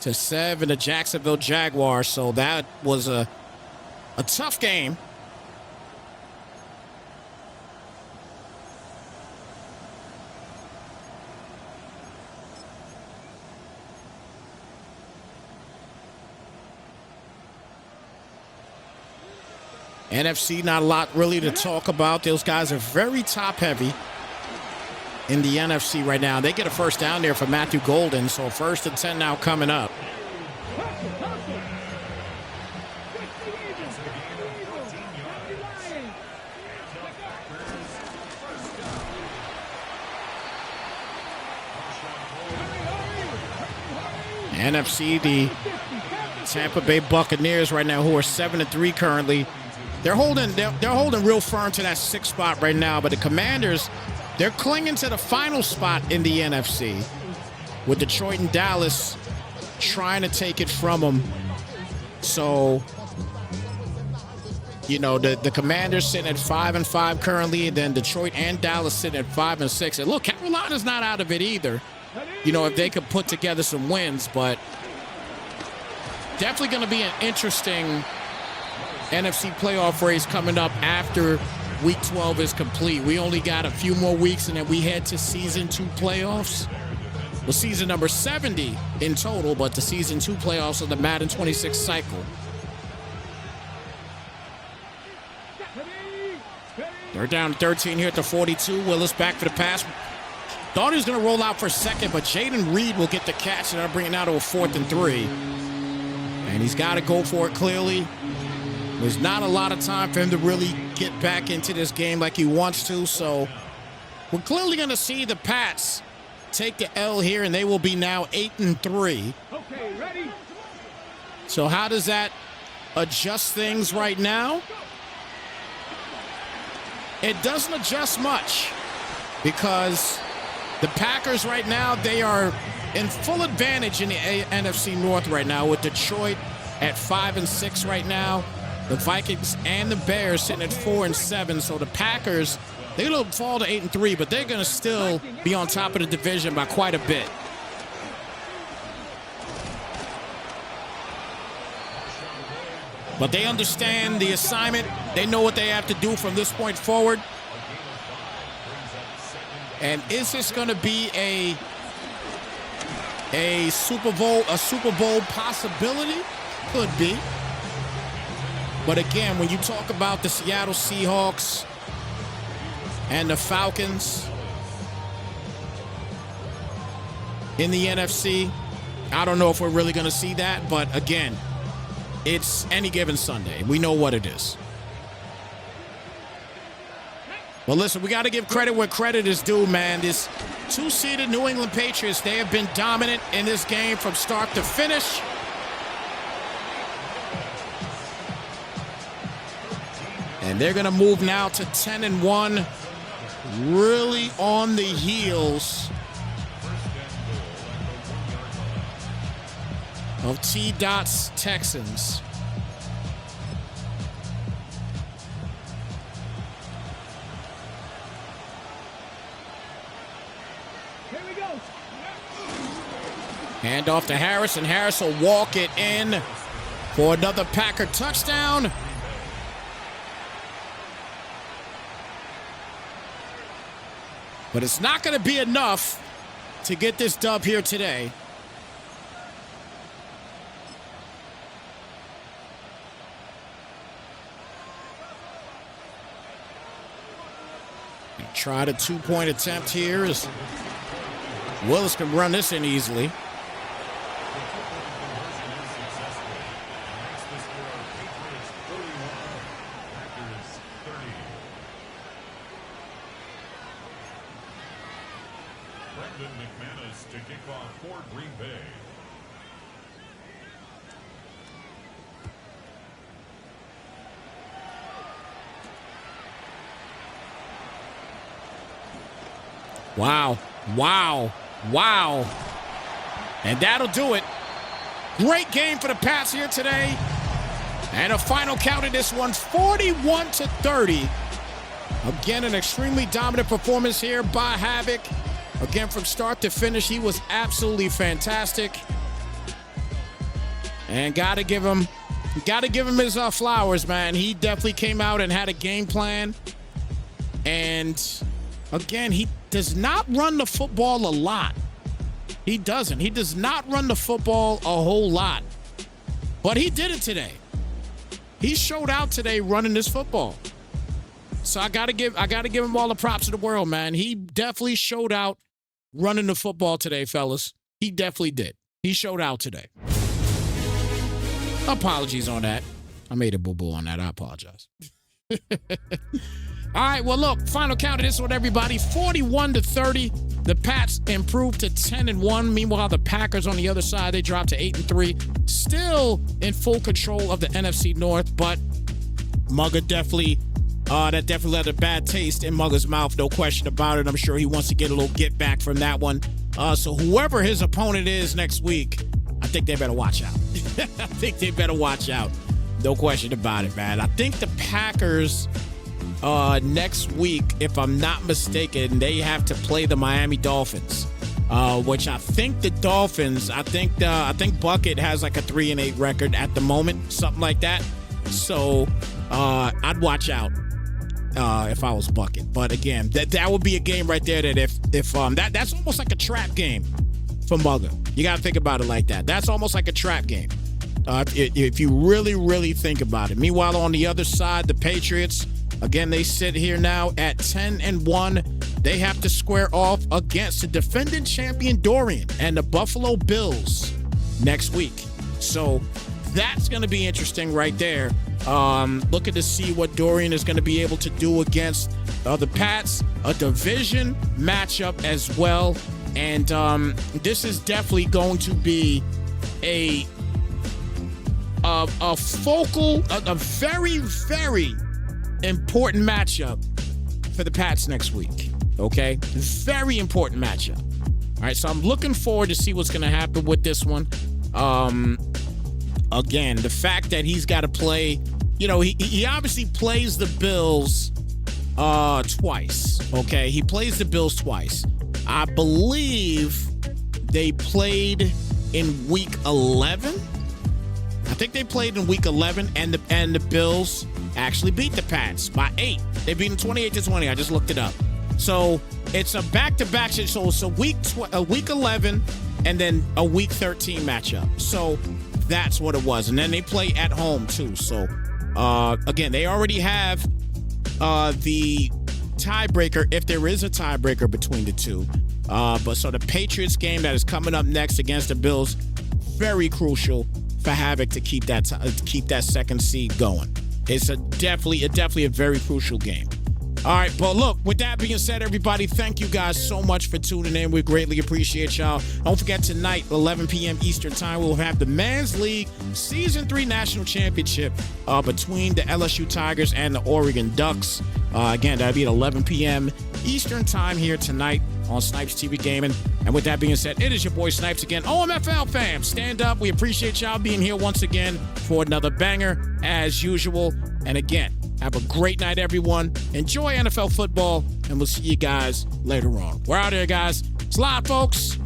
A: to 7 the Jacksonville Jaguars. So that was a tough game. NFC, not a lot really to talk about. Those guys are very top-heavy in the NFC right now. They get a first down there for Matthew Golden, so 1st and 10 now coming up. NFC, the Tampa Bay Buccaneers right now, who are 7-3 currently. They're holding real firm to that 6th spot right now, but the Commanders, they're clinging to the final spot in the NFC, with Detroit and Dallas trying to take it from them. So, you know, the Commanders sitting at 5-5 currently, and then Detroit and Dallas sitting at 5-6. And look, Carolina's not out of it either. You know, if they could put together some wins, but definitely going to be an interesting NFC playoff race coming up after Week 12 is complete. We only got a few more weeks, and then we head to Season 2 playoffs. Well, season number 70 in total, but the Season 2 playoffs of the Madden 26 cycle. They're down 13 here at the 42. Willis back for the pass. Thought he was going to roll out for a second, but Jaden Reed will get the catch, and that'll bring it now to a 4th and 3. And he's got to go for it clearly. There's not a lot of time for him to really get back into this game like he wants to, so we're clearly going to see the Pats take the L here, and they will be now 8-3.
B: Okay, ready?
A: So how does that adjust things right now? It doesn't adjust much, because the Packers right now, they are in full advantage in the NFC North right now, with Detroit at 5-6 right now. The Vikings and the Bears sitting at 4-7. So the Packers, they're going to fall to 8-3, but they're going to still be on top of the division by quite a bit. But they understand the assignment. They know what they have to do from this point forward. And is this going to be a Super Bowl possibility? Could be. But again, when you talk about the Seattle Seahawks and the Falcons in the NFC, I don't know if we're really going to see that. But again, it's any given Sunday. We know what it is. Well, listen, we got to give credit where credit is due, man. This 2-seeded New England Patriots, they have been dominant in this game from start to finish. And they're going to move now to 10-1, really on the heels of T-Dot's Texans. Hand off to Harris, and Harris will walk it in for another Packer touchdown. But it's not going to be enough to get this dub here today. Try the 2-point attempt here as Willis can run this in easily.
C: To kick off for Green Bay.
A: Wow, wow, wow. And that'll do it. Great game for the Pats here today. And a final count in this one, 41-30. Again, an extremely dominant performance here by Havoc. Again, from start to finish, he was absolutely fantastic. And gotta give him his flowers, man. He definitely came out and had a game plan. And again, he does not run the football a lot. He doesn't. He does not run the football a whole lot. But he did it today. he showed out today running this football. So I gotta give him all the props in the world, man. He definitely showed out running the football today, fellas. He definitely did. He showed out today. Apologies on that. I made a boo-boo on that. I apologize. All right, well, look, final count of this one, everybody. 41-30. The Pats improved to 10-1. Meanwhile, the Packers on the other side, they dropped to 8-3. Still in full control of the NFC North, but Mugga definitely left a bad taste in Mugga's mouth, no question about it. I'm sure he wants to get a little get back from that one. So whoever his opponent is next week, I think they better watch out. I think they better watch out. No question about it, man. I think the Packers next week, if I'm not mistaken, they have to play the Miami Dolphins, which I think the Dolphins, I think Bucket has like a 3-8 record at the moment, something like that. So I'd watch out if I was Bucket. But again, that would be a game right there that if that's almost like a trap game for Mugga. You got to think about it like that. That's almost like a trap game. If you really, really think about it. Meanwhile, on the other side, the Patriots, again, they sit here now at 10-1. They have to square off against the defending champion Dorian and the Buffalo Bills next week. So that's going to be interesting right there. Looking to see what Dorian is going to be able to do against the Pats. A division matchup as well. And this is definitely going to be a very, very important matchup for the Pats next week. Okay? Very important matchup. All right, so I'm looking forward to see what's going to happen with this one. Again, the fact that he's got to play, he obviously plays the Bills twice. Okay? He plays the Bills twice. I believe they played in week 11. I think they played in week 11, and the Bills actually beat the Pats by 8. They beat them 28-20. I just looked it up. So it's a back-to-back. So it's a week 11 and then a week 13 matchup. So that's what it was. And then they play at home too. So again, they already have the tiebreaker, if there is a tiebreaker between the two. But so the Patriots game that is coming up next against the Bills, very crucial for Havoc to keep that second seed going. It's definitely a very crucial game. All right, but look, with that being said, everybody, thank you guys so much for tuning in. We greatly appreciate y'all. Don't forget, tonight, 11 p.m. Eastern Time, we'll have the Men's League Season 3 National Championship between the LSU Tigers and the Oregon Ducks. Again, that'll be at 11 p.m. Eastern Time here tonight on Snypz TV Gaming. And with that being said, it is your boy Snypz again. OMFL fam, stand up. We appreciate y'all being here once again for another banger as usual. And again, have a great night, everyone. Enjoy NFL football, and we'll see you guys later on. We're out here, guys. It's live, folks.